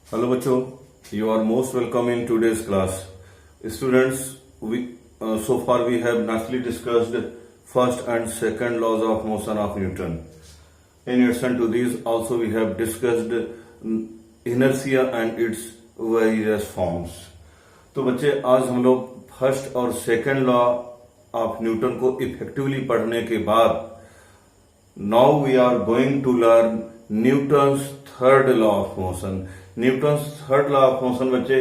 Hello बच्चों, you are most welcome in today's class. Students, so far we have nicely discussed first and second laws of motion of Newton. In addition to these, also we have discussed inertia and its various forms. तो बच्चे आज हम लोग first और second law of Newton को effectively पढ़ने के बाद now we are going to learn Newton's third law of motion. Newton's third law of motion बच्चे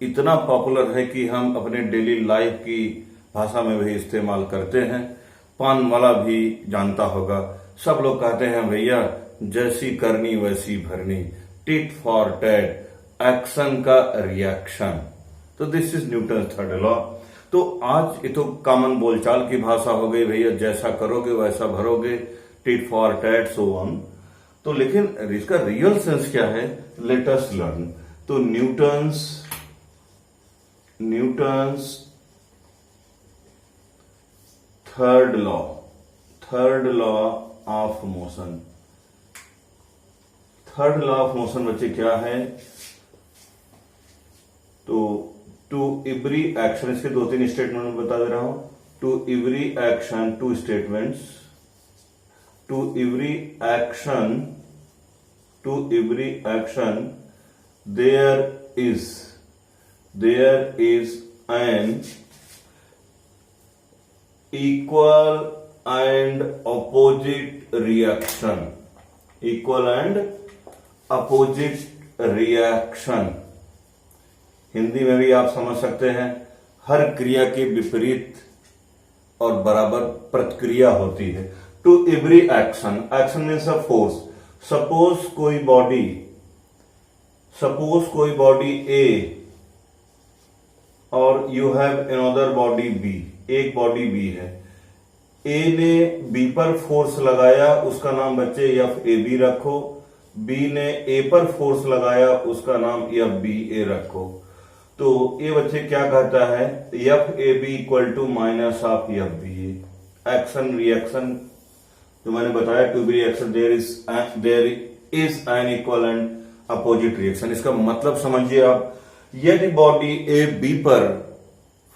इतना पॉपुलर है कि हम अपने डेली लाइफ की भाषा में भी इस्तेमाल करते हैं. पान वाला भी जानता होगा. सब लोग कहते हैं भैया जैसी करनी वैसी भरनी, टिट फॉर टैट, एक्शन का रिएक्शन. तो this is Newton third law. तो आज ये तो कॉमन बोलचाल की भाषा हो गई भैया, जैसा करोगे वैसा भरोगे, tit for tat so on. तो लेकिन इसका रियल सेंस क्या है, लेट अस लर्न. तो Newton's third law of motion. Third law of motion बच्चे क्या है, तो टू एवरी एक्शन, इसके दो तीन स्टेटमेंट में बता दे रहा हूं. To every action, two statements. To every action there is an equal and opposite reaction. Hindi में भी आप समझ सकते हैं, हर क्रिया के विपरीत और बराबर प्रतिक्रिया होती है. To every action means a force. Suppose कोई बॉडी ए और you have another body B. एक बॉडी बी है, ए ने बी पर फोर्स लगाया, उसका नाम बच्चे एफ ए बी रखो. बी ने ए पर फोर्स लगाया, उसका नाम एफ बी ए रखो. तो ये बच्चे क्या कहता है, F A B equal to minus of F B A. Action reaction जो मैंने बताया, to be action there is an equal and opposite reaction. इसका मतलब समझिए आप, यदि बॉडी ए बी पर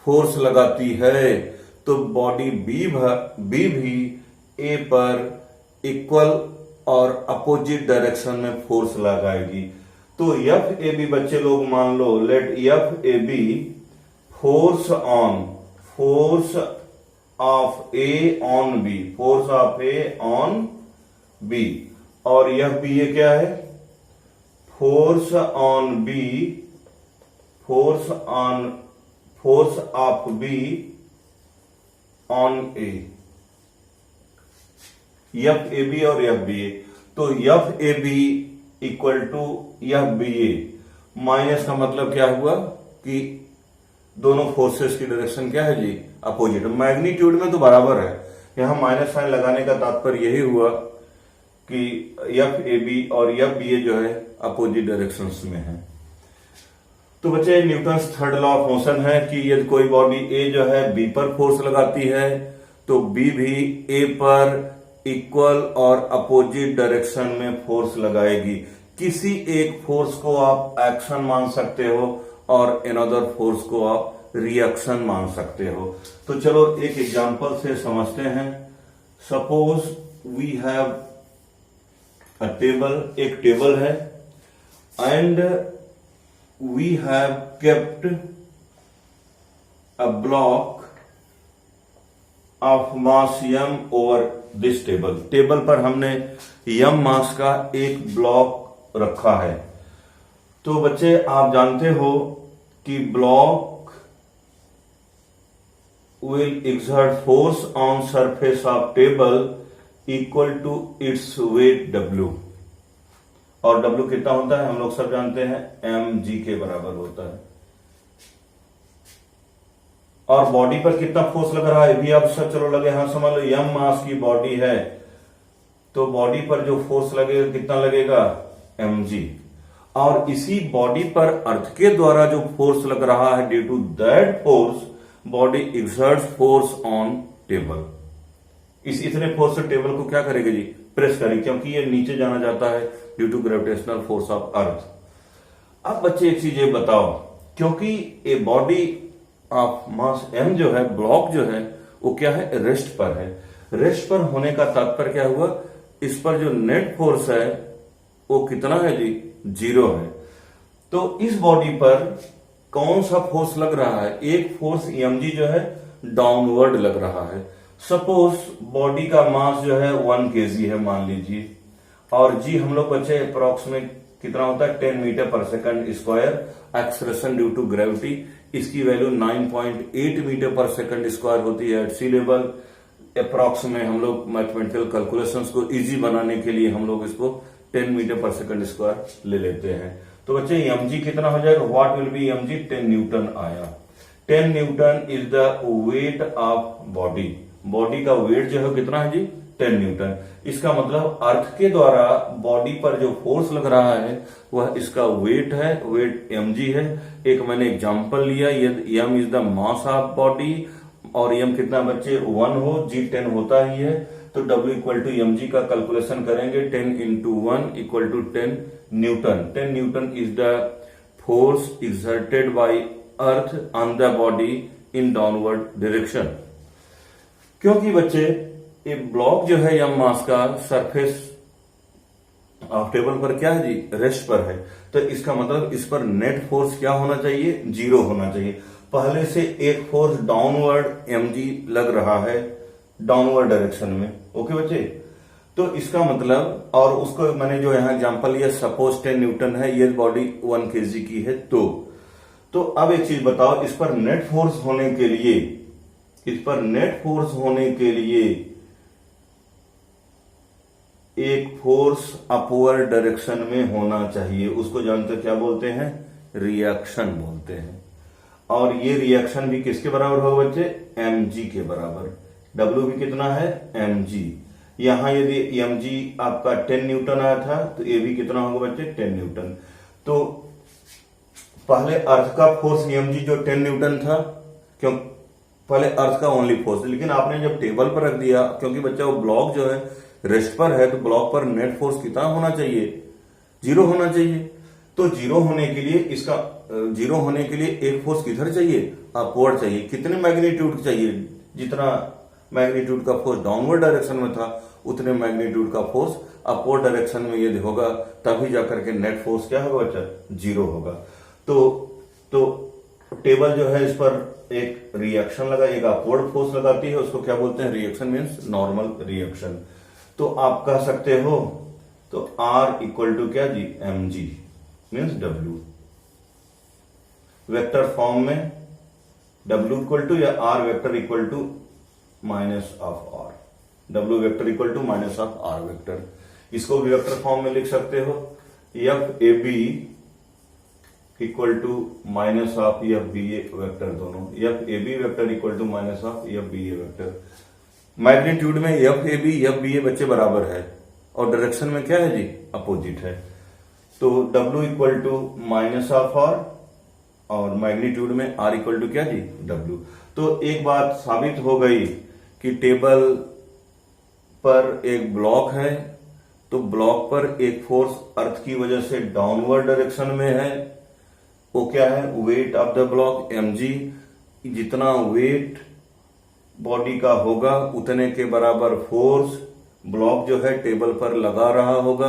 फोर्स लगाती है तो बॉडी बी भी ए पर इक्वल और अपोजिट डायरेक्शन में फोर्स लगाएगी. तो एफ ए बी बच्चे लोग मान लो, let F A B force of A on B. और एफ बी ए क्या है, force of B on A. F A B और एफ बी ए. तो F A B equal to F B A. Minus का मतलब क्या हुआ कि दोनों फोर्सेस की डायरेक्शन क्या है जी, अपोजिट. मैग्नीट्यूड में तो बराबर है, यहां माइनस साइन लगाने का तात्पर्य यही हुआ कि एफ ए बी और एफ बी ए जो है अपोजिट डायरेक्शंस में है. तो बच्चे Newton's third law of motion है कि यदि कोई बॉडी ए जो है बी पर फोर्स लगाती है तो बी भी ए पर इक्वल और अपोजिट डायरेक्शन में फोर्स लगाएगी. किसी एक फोर्स को आप एक्शन मान सकते हो और अनदर फोर्स को आप रिएक्शन मान सकते हो. तो चलो एक एग्जांपल से समझते हैं. Suppose we have a table, एक टेबल है, and we have kept a block of mass m over this table. Table पर हमने m मास का एक ब्लॉक रखा है. तो बच्चे आप जानते हो कि block will exert force on surface of table equal to its weight W. और W कितना होता है हम लोग सब जानते हैं, mg के बराबर होता है. और बॉडी पर कितना फोर्स लग रहा है भी आप सब चलो लगे, हाँ समझ लो m मास की बॉडी है तो बॉडी पर जो फोर्स लगेगा कितना लगेगा, mg. और इसी बॉडी पर अर्थ के द्वारा जो फोर्स लग रहा है, due to that force body exerts force on table. इस इतने फोर्स से टेबल को क्या करेगी जी, प्रेस करेगी, क्योंकि ये नीचे जाना जाता है due to gravitational force of earth. अब बच्चे एक चीज ये बताओ, क्योंकि a body of mass m जो है, ब्लॉक जो है वो क्या है, रेस्ट पर है। रेस्ट पर होने का तात्पर्य क्या हुआ, इस पर जो नेट फोर्स है वो कितना है जी, 0 है। तो इस बॉडी पर कौन सा फोर्स लग रहा है, एक फोर्स mg जो है डाउनवर्ड लग रहा है। सपोज बॉडी का मास जो है 1 kg है मान लीजिए, और जी हम लोग बच्चे अप्रोक्सीमेट कितना होता है, 10 meter per second square acceleration due to gravity, इसकी value 9.8 meter per second square होती है एट सी लेवल। अप्रोक्सीमेट हम लोग मैथमेटिकल कैलकुलेशंस को इजी बनाने के लिए हम लोग इसको 10 मीटर पर सेकंड स्क्वायर ले लेते हैं। तो बच्चे mg कितना हो जाएगा, what will be mg, 10 Newton आया। 10 newton is the weight of body. Body का वेट जो है कितना है जी, 10 न्यूटन। इसका मतलब अर्थ के द्वारा बॉडी पर जो फोर्स लग रहा है वह इसका वेट है, वेट mg है। एक मैंने एग्जांपल लिया, यदि m is the mass of body और m कितना बच्चे 1 हो, g 10 होता ही है, तो W इक्वल टू mg का कैलकुलेशन करेंगे, 10 into 1 equal to 10 newton. 10 newton is the force exerted by earth on the body in downward direction. क्योंकि बच्चे ये ब्लॉक जो है m मास का सरफेस ऑफ टेबल पर क्या है जी, रेस्ट पर है, तो इसका मतलब इस पर नेट फोर्स क्या होना चाहिए, 0 होना चाहिए। पहले से एक फोर्स डाउनवर्ड mg लग रहा है डाउनवर्ड डायरेक्शन में, ओके बच्चे। तो इसका मतलब, और उसको मैंने जो यहां एग्जांपल लिया, सपोज 10 न्यूटन है, ये बॉडी 1 kg की है, तो अब एक चीज बताओ, इस पर नेट फोर्स होने के लिए, इस पर नेट फोर्स होने के लिए एक फोर्स अपवर्ड डायरेक्शन में होना चाहिए, उसको जानते क्या बोलते हैं, रिएक्शन बोलते हैं। और ये रिएक्शन भी किसके बराबर होगा बच्चे, mg के बराबर। W भी कितना है, mg। यहां यदि mg आपका 10 न्यूटन आया था तो ये भी कितना होगा बच्चे, 10 न्यूटन। तो पहले अर्थ का फोर्स mg जो 10 न्यूटन था, क्यों, पहले अर्थ का ओनली फोर्स, लेकिन आपने जब टेबल पर रख दिया, क्योंकि बच्चा वो ब्लॉक जो है रेस्ट पर है, तो ब्लॉक पर नेट फोर्स कितना होना चाहिए, 0 होना चाहिए। तो 0 होने के लिए इसका 0 होने के लिए एक फोर्स किधर चाहिए, अपवर्ड चाहिए। कितने मैग्नीट्यूड चाहिए, जितना मैग्नीट्यूड का फोर्स डाउनवर्ड डायरेक्शन में था उतने मैग्नीट्यूड का फोर्स अपवर्ड डायरेक्शन में यदि होगा, तभी जाकर के नेट फोर्स क्या होगा बच्चा, 0 होगा। तो टेबल जो है इस पर एक रिएक्शन लगा, एक अपवर्ड फोर्स लगाती है, उसको क्या बोलते हैं, रिएक्शन मीन्स नॉर्मल रिएक्शन। तो आप कह सकते हो, तो R इक्वल टू क्या जी, mg means W। Vector form में W इक्वल टू या R vector equal to minus of R, W vector equal to minus of R vector. इसको भी वेक्टर फॉर्म में लिख सकते हो, F A B equal to minus of F B A vector, दोनों F A B vector equal to minus of F B A vector. Magnitude में F A B A बच्चे बराबर है, और डायरेक्शन में क्या है जी, अपोजिट है। तो W equal to minus of R, और मैग्नीट्यूड में R इक्वल टू क्या जी, W। तो एक बात साबित हो गई कि टेबल पर एक ब्लॉक है, तो ब्लॉक पर एक फोर्स अर्थ की वजह से डाउनवर्ड डायरेक्शन में है, वो क्या है, wait of the block mg। जितना वेट बॉडी का होगा उतने के बराबर फोर्स ब्लॉक जो है टेबल पर लगा रहा होगा।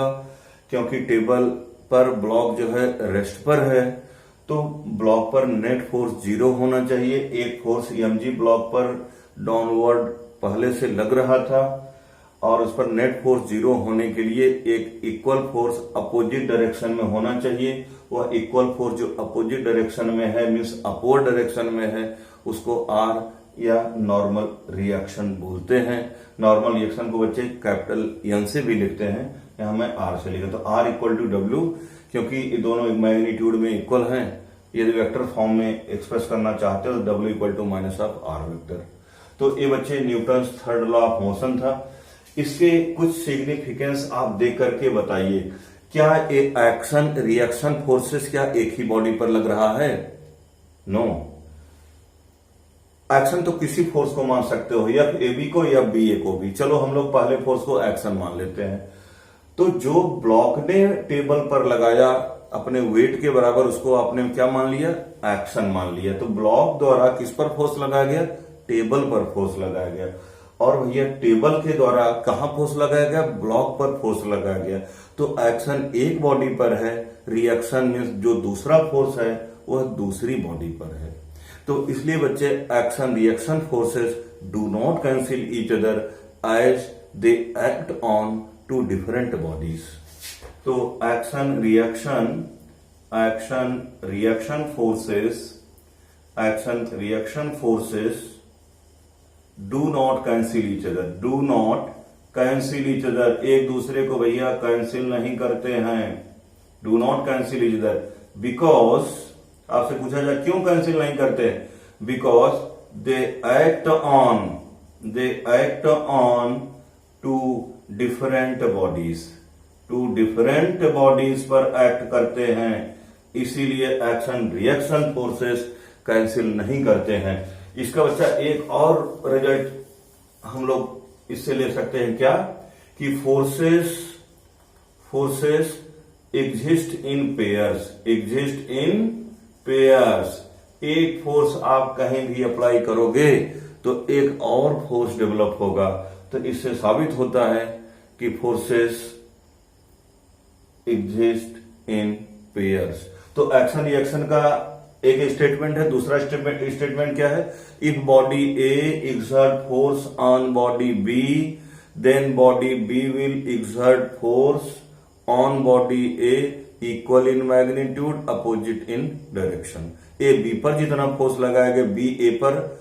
क्योंकि टेबल पर ब्लॉक जो है रेस्ट पर है, तो ब्लॉक पर नेट फोर्स 0 होना चाहिए। एक फोर्स mg ब्लॉक पर डाउनवर्ड पहले से लग रहा था, और उस पर नेट फोर्स 0 होने के लिए एक इक्वल फोर्स अपोजिट डायरेक्शन में होना चाहिए। वह इक्वल फोर्स जो अपोजिट डायरेक्शन में है, मीन्स अपवर्ड डायरेक्शन में है, उसको R या नॉर्मल रिएक्शन बोलते हैं। नॉर्मल रिएक्शन को बच्चे कैपिटल N से भी लिखते हैं, यहां मैं R से लिखा। तो R इक्वल टू W, क्योंकि ये दोनों मैग्नीट्यूड में इक्वल हैं। यदि वेक्टर फॉर्म में एक्सप्रेस करना चाहते हो तो W equal to minus of R vector. तो ये बच्चे Newton third law of motion था। इसके कुछ सिग्निफिकेंस आप देख करके बताइए, क्या ये एक्शन रिएक्शन फोर्सेस क्या एक ही बॉडी पर लग रहा है? नो। एक्शन तो किसी फोर्स को मान सकते हो, या ए बी को या बी ए को भी। चलो हम लोग पहले फोर्स को एक्शन मान लेते हैं। तो जो ब्लॉक ने टेबल पर लगाया अपने वेट के बराबर उसको आपने क्या मान लिया, एक्शन मान लिया। तो ब्लॉक द्वारा किस पर फोर्स लगाया गया, टेबल पर फोर्स लगाया गया। और भैया टेबल के द्वारा कहां फोर्स लगाया गया, ब्लॉक पर फोर्स लगाया गया। तो एक्शन एक बॉडी पर है, रिएक्शन मीन्स जो दूसरा फोर्स है वह दूसरी बॉडी पर है। तो इसलिए बच्चे action reaction forces do not cancel each other as they act on two different bodies. तो action reaction forces do not cancel each other, एक दूसरे को भैया कैंसिल नहीं करते हैं। Do not cancel each other because, आपसे पूछा जाए क्यों कैंसिल नहीं करते, because they act on two different bodies पर एक्ट करते हैं, इसीलिए एक्शन रिएक्शन फोर्सेस कैंसिल नहीं करते हैं। इसका बच्चा एक और रिजल्ट हम लोग इससे ले सकते हैं क्या, कि फोर्सेस एग्जिस्ट इन पेयर्स। एक फोर्स आप कहीं भी अप्लाई करोगे तो एक और फोर्स डेवलप होगा। तो इससे साबित होता है कि फोर्सेस एग्जिस्ट इन पेयर्स। तो एक्शन रिएक्शन का एक स्टेटमेंट है, दूसरा स्टेटमेंट क्या है, if body A exert force on body B then body B will exert force on body A equal in magnitude opposite in direction. A B पर जितना force लगाएगा बी ए पर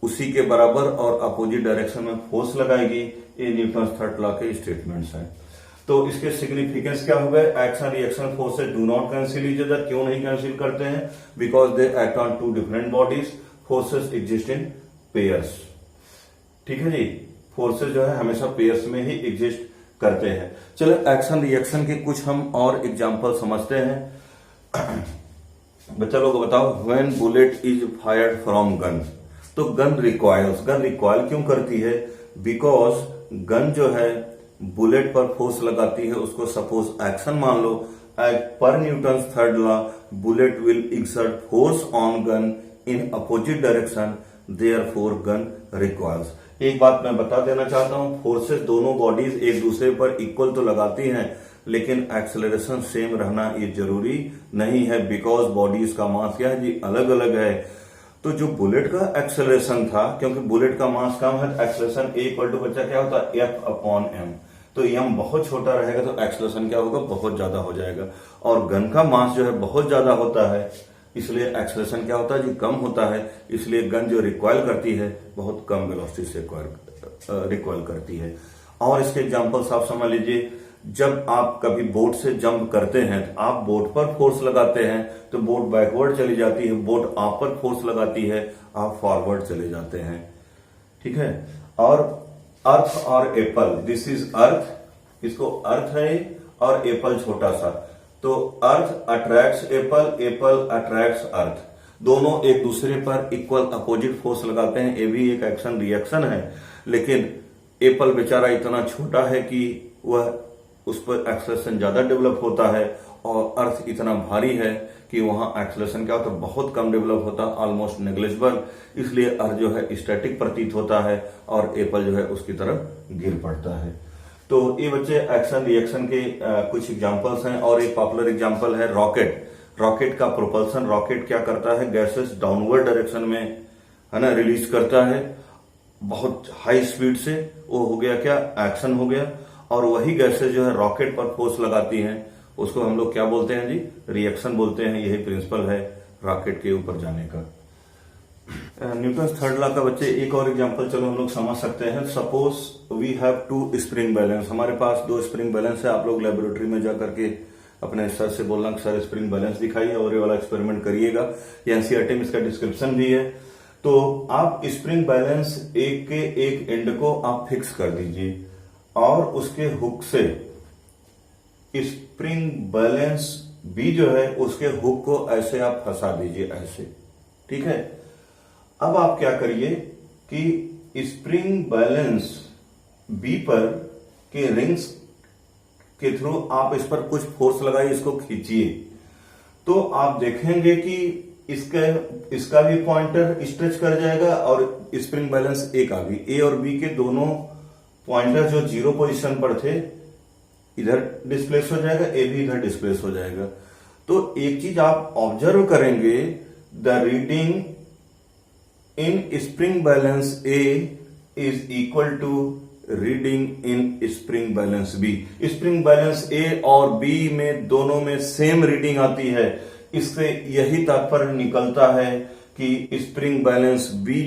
उसी के बराबर और अपोजिट डायरेक्शन में फोर्स लगाएगी। ये न्यूटन थर्ड लॉ के स्टेटमेंट्स हैं। तो इसके सिग्निफिकेंस क्या हो गए, action reaction forces do not cancel each other, क्यों नहीं कैंसिल करते हैं, because they act on two different bodies, forces exist in pairs. ठीक है जी, फोर्सेस जो है हमेशा पेयर्स में ही एग्जिस्ट करते हैं। चलो एक्शन रिएक्शन के कुछ हम और एग्जांपल समझते हैं। बच्चा लोग बताओ, when bullet is fired from gun, तो गन रिकॉयल क्यों करती है, बिकॉज गन जो है बुलेट पर फोर्स लगाती है। उसको सपोज एक्शन मान लो, पर Newton third law bullet will exert force on gun in opposite direction, therefore gun recoils. एक बात मैं बता देना चाहता हूं, फोर्सेस दोनों बॉडीज एक दूसरे पर इक्वल तो लगाती हैं, लेकिन एक्सेलरेशन सेम रहना ये जरूरी नहीं है, बिकॉज बॉडीज का मास क्या है जी, अलग अलग है। तो जो बुलेट का एक्सेलरेशन था, क्योंकि बुलेट का मास कम है, एक्सेलरेशन ए इक्वल टू बच्चा क्या होता है, एफ अपॉन एम। तो एम बहुत छोटा रहेगा तो एक्सेलरेशन क्या होगा, बहुत ज्यादा हो जाएगा। और गन का मास जो है बहुत ज्यादा होता है, इसलिए एक्सेलरेशन क्या होता है जी, कम होता है। इसलिए गन जो रिकॉयल करती है बहुत कम वेलोसिटी से रिकॉयल करती है। और इसके एग्जांपल्स आप समझ लीजिए, जब आप कभी बोट से जंप करते हैं तो आप बोट पर फोर्स लगाते हैं तो बोट बैकवर्ड चली जाती है, बोट आप पर फोर्स लगाती है, आप फॉरवर्ड चले जाते हैं। ठीक है। और अर्थ और एप्पल, दिस इज अर्थ, इसको अर्थ है और एप्पल छोटा सा, तो earth attracts apple, apple attracts earth, दोनों एक दूसरे पर इक्वल अपोजिट फोर्स लगाते हैं। ये भी एक एक्शन रिएक्शन है, लेकिन एप्पल बेचारा इतना छोटा है कि वह उस पर एक्सेलरेशन ज्यादा डेवलप होता है, और अर्थ इतना भारी है कि वहां एक्सेलरेशन क्या होता है, बहुत कम डेवलप होता है, ऑलमोस्ट नेग्लिजिबल। इसलिए अर्थ जो है स्टैटिक प्रतीत होता है और एप्पल जो है उसकी तरफ गिर पड़ता है। तो ये बच्चे एक्शन रिएक्शन के कुछ एग्जांपल्स हैं। और एक पॉपुलर एग्जांपल है रॉकेट का प्रोपल्सन। रॉकेट क्या करता है, गैसेस डाउनवर्ड डायरेक्शन में है ना रिलीज करता है बहुत हाई स्पीड से, वो हो गया क्या, एक्शन हो गया। और वही गैसेस जो है रॉकेट पर फोर्स लगाती हैं, उसको हम लोग क्या बोलते हैं जी, रिएक्शन बोलते हैं। यही प्रिंसिपल है रॉकेट के ऊपर जाने का। न्यूटन थर्ड लॉ का बच्चे एक और एग्जांपल चलो हम लोग समझ सकते हैं। Suppose we have two spring balance, हमारे पास दो स्प्रिंग बैलेंस है। आप लोग लेबोरेटरी में जाकर के अपने सर से बोलना कि सर स्प्रिंग बैलेंस दिखाइए और ये वाला एक्सपेरिमेंट करिएगा। ये एनसीईआरटी में इसका डिस्क्रिप्शन भी है। तो आप स्प्रिंग बैलेंस एक के एक एंड को आप फिक्स कर दीजिए और उसके हुक से स्प्रिंग बैलेंस बी जो है उसके हुक को ऐसे आप फंसा दीजिए, ऐसे। ठीक है। अब आप क्या करिए कि स्प्रिंग बैलेंस बी पर के रिंग्स के थ्रू आप इस पर कुछ फोर्स लगाइए, इसको खींचिए। तो आप देखेंगे कि इसका भी पॉइंटर स्ट्रेच कर जाएगा और स्प्रिंग बैलेंस ए का भी, ए और बी के दोनों पॉइंटर जो 0 पोजीशन पर थे इधर डिस्प्लेस हो जाएगा, ए भी इधर डिस्प्लेस हो जाएगा। तो एक चीज आप ऑब्जर्व करेंगे, the reading in spring balance A is equal to reading in spring balance B. Spring balance A और बी में दोनों में सेम रीडिंग आती है। इससे यही तात्पर्य निकलता है कि स्प्रिंग बैलेंस बी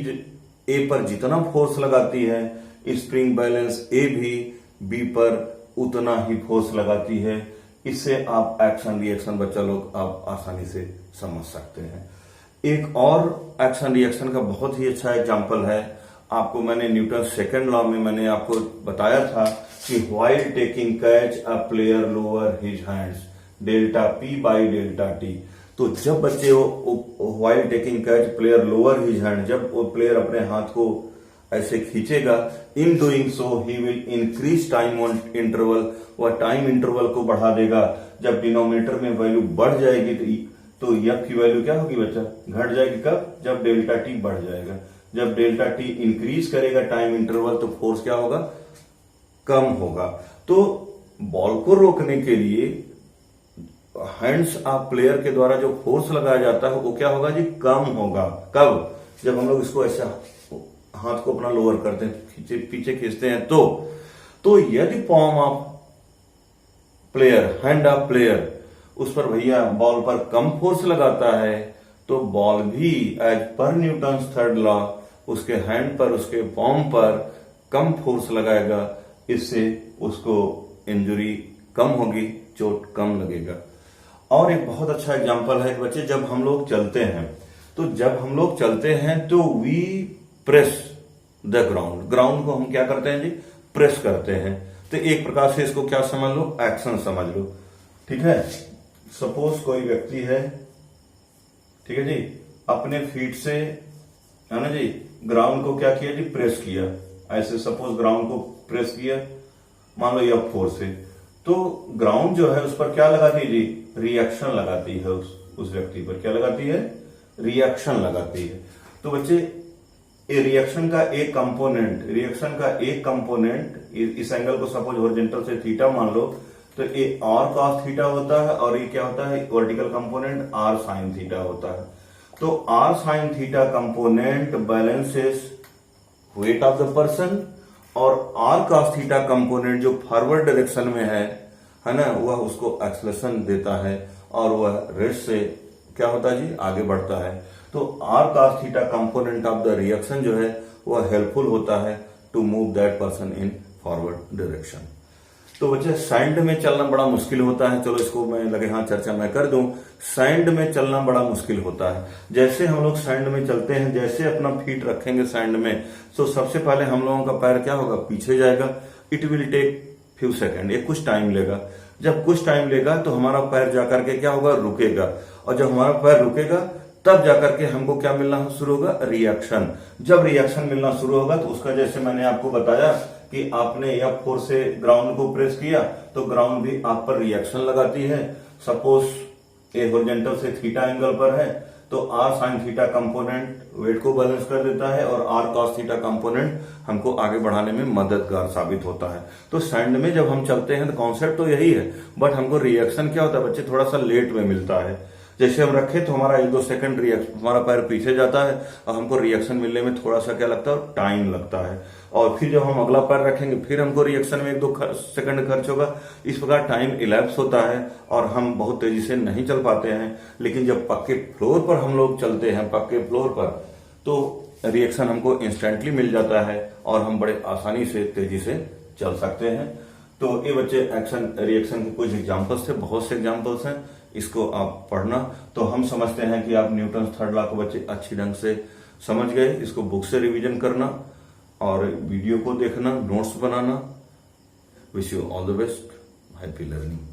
ए पर जितना फोर्स लगाती है, स्प्रिंग बैलेंस ए भी बी पर उतना ही फोर्स लगाती है। इससे आप एक्शन रिएक्शन बच्चा लोग आप आसानी से समझ सकते हैं। एक और एक्शन रिएक्शन का बहुत ही अच्छा एग्जांपल है, आपको मैंने न्यूटन सेकंड लॉ में मैंने आपको बताया था कि while taking catch a player lower his hands delta P by delta T. तो जब बच्चे while taking catch player lower his hand, जब वो प्लेयर अपने हाथ को ऐसे खींचेगा, in doing so he will increase time on interval, वह टाइम इंटरवल को बढ़ा देगा। जब डिनोमिनेटर में वैल्यू बढ़ जाएगी तो एफ की वैल्यू क्या होगी बच्चा, घट जाएगी। कब? जब डेल्टा टी बढ़ जाएगा। जब डेल्टा टी इंक्रीज करेगा टाइम इंटरवल तो फोर्स क्या होगा, कम होगा। तो बॉल को रोकने के लिए हैंड्स ऑफ प्लेयर के द्वारा जो फोर्स लगाया जाता है वो क्या होगा जी, कम होगा। कब? जब हम लोग इसको ऐसा हाथ को अपना लोअर करते हैं, पीछे खींचते हैं तो यदि palm of player, hand of player उस पर भैया बॉल पर कम फोर्स लगाता है तो बॉल भी as per Newton's third law उसके हैंड पर, उसके पॉम पर कम फोर्स लगाएगा। इससे उसको इंजरी कम होगी, चोट कम लगेगा। और एक बहुत अच्छा एग्जांपल है बच्चे, जब हम लोग चलते हैं तो we press the ground. Ground को हम क्या करते हैं जी, प्रेस करते हैं। तो एक प्रकार से इसको क्या समझ लो, एक्शन समझ लो। ठीक है, सपोज कोई व्यक्ति है, ठीक है जी, अपने फीट से, है ना जी, ग्राउंड को क्या किया जी, प्रेस किया। ऐसे सपोज ग्राउंड को प्रेस किया, मान लो एफ फोर्स से, तो ग्राउंड जो है उस पर क्या लगाती है जी, रिएक्शन लगाती है। उस व्यक्ति पर क्या लगाती है, रिएक्शन लगाती है। तो बच्चे रिएक्शन का एक कंपोनेंट इस एंगल को सपोज हॉरिजॉन्टल से थीटा मान लो, तो ये आर कॉस थीटा होता है और ये क्या होता है, vertical component R sine theta होता है। तो R sine theta component balances weight of the person और आर कॉस थीटा कंपोनेंट जो फॉरवर्ड डायरेक्शन में है ना, वह उसको एक्सेलरेशन देता है और वह रेस्ट से क्या होता है जी, आगे बढ़ता है। तो R cos theta component of the reaction जो है वह हेल्पफुल होता है to move that person in forward direction. तो बच्चे सैंड में चलना बड़ा मुश्किल होता है, चलो इसको मैं लगे हाँ चर्चा मैं कर दूं। सैंड में चलना बड़ा मुश्किल होता है। जैसे हम लोग सैंड में चलते हैं, जैसे अपना फीट रखेंगे सैंड में, तो सबसे पहले हम लोगों का पैर क्या होगा, पीछे जाएगा। It will take few second, ये कुछ टाइम लेगा। जब कुछ टाइम लेगा तो हमारा पैर जाकर के क्या होगा, रुकेगा। और जब हमारा पैर रुकेगा तब जाकर के हमको क्या मिलना शुरू होगा, रिएक्शन। जब रिएक्शन मिलना शुरू होगा तो उसका, जैसे मैंने आपको बताया कि आपने एफ फोर्स से ग्राउंड को प्रेस किया तो ग्राउंड भी आप पर रिएक्शन लगाती है। सपोज ए हॉरिजॉन्टल से थीटा एंगल पर है तो R sine theta component weight को बैलेंस कर देता है और आर कॉस थीटा कंपोनेंट हमको आगे बढ़ाने में मददगार साबित होता है। तो सैंड में जब हम चलते हैं तो कॉन्सेप्ट तो यही है, बट हमको रिएक्शन क्या होता है बच्चे, थोड़ा सा लेट में मिलता है। जैसे हम रखे तो हमारा 1-2 सेकंड रिएक्शन, हमारा पैर पीछे जाता है और हमको रिएक्शन मिलने में थोड़ा सा क्या लगता है, टाइम लगता है। और फिर जब हम अगला पैर रखेंगे फिर हमको रिएक्शन में 1-2 सेकंड खर्च होगा। इस प्रकार टाइम इलैप्स होता है और हम बहुत तेजी से नहीं चल पाते हैं। लेकिन जब पक्के फ्लोर पर हम लोग चलते हैं, पक्के फ्लोर पर, तो रिएक्शन हमको इंस्टेंटली मिल जाता है और हम बड़े आसानी से तेजी से चल सकते हैं। तो ये बच्चे एक्शन रिएक्शन के कुछ एग्जाम्पल्स थे, बहुत से एग्जाम्पल्स हैं, इसको आप पढ़ना। तो हम समझते हैं कि आप न्यूटन थर्ड लॉ को बच्चे अच्छी ढंग से समझ गए। इसको बुक से रिवीजन करना और वीडियो को देखना, notes banana. Wish you all the best, happy learning.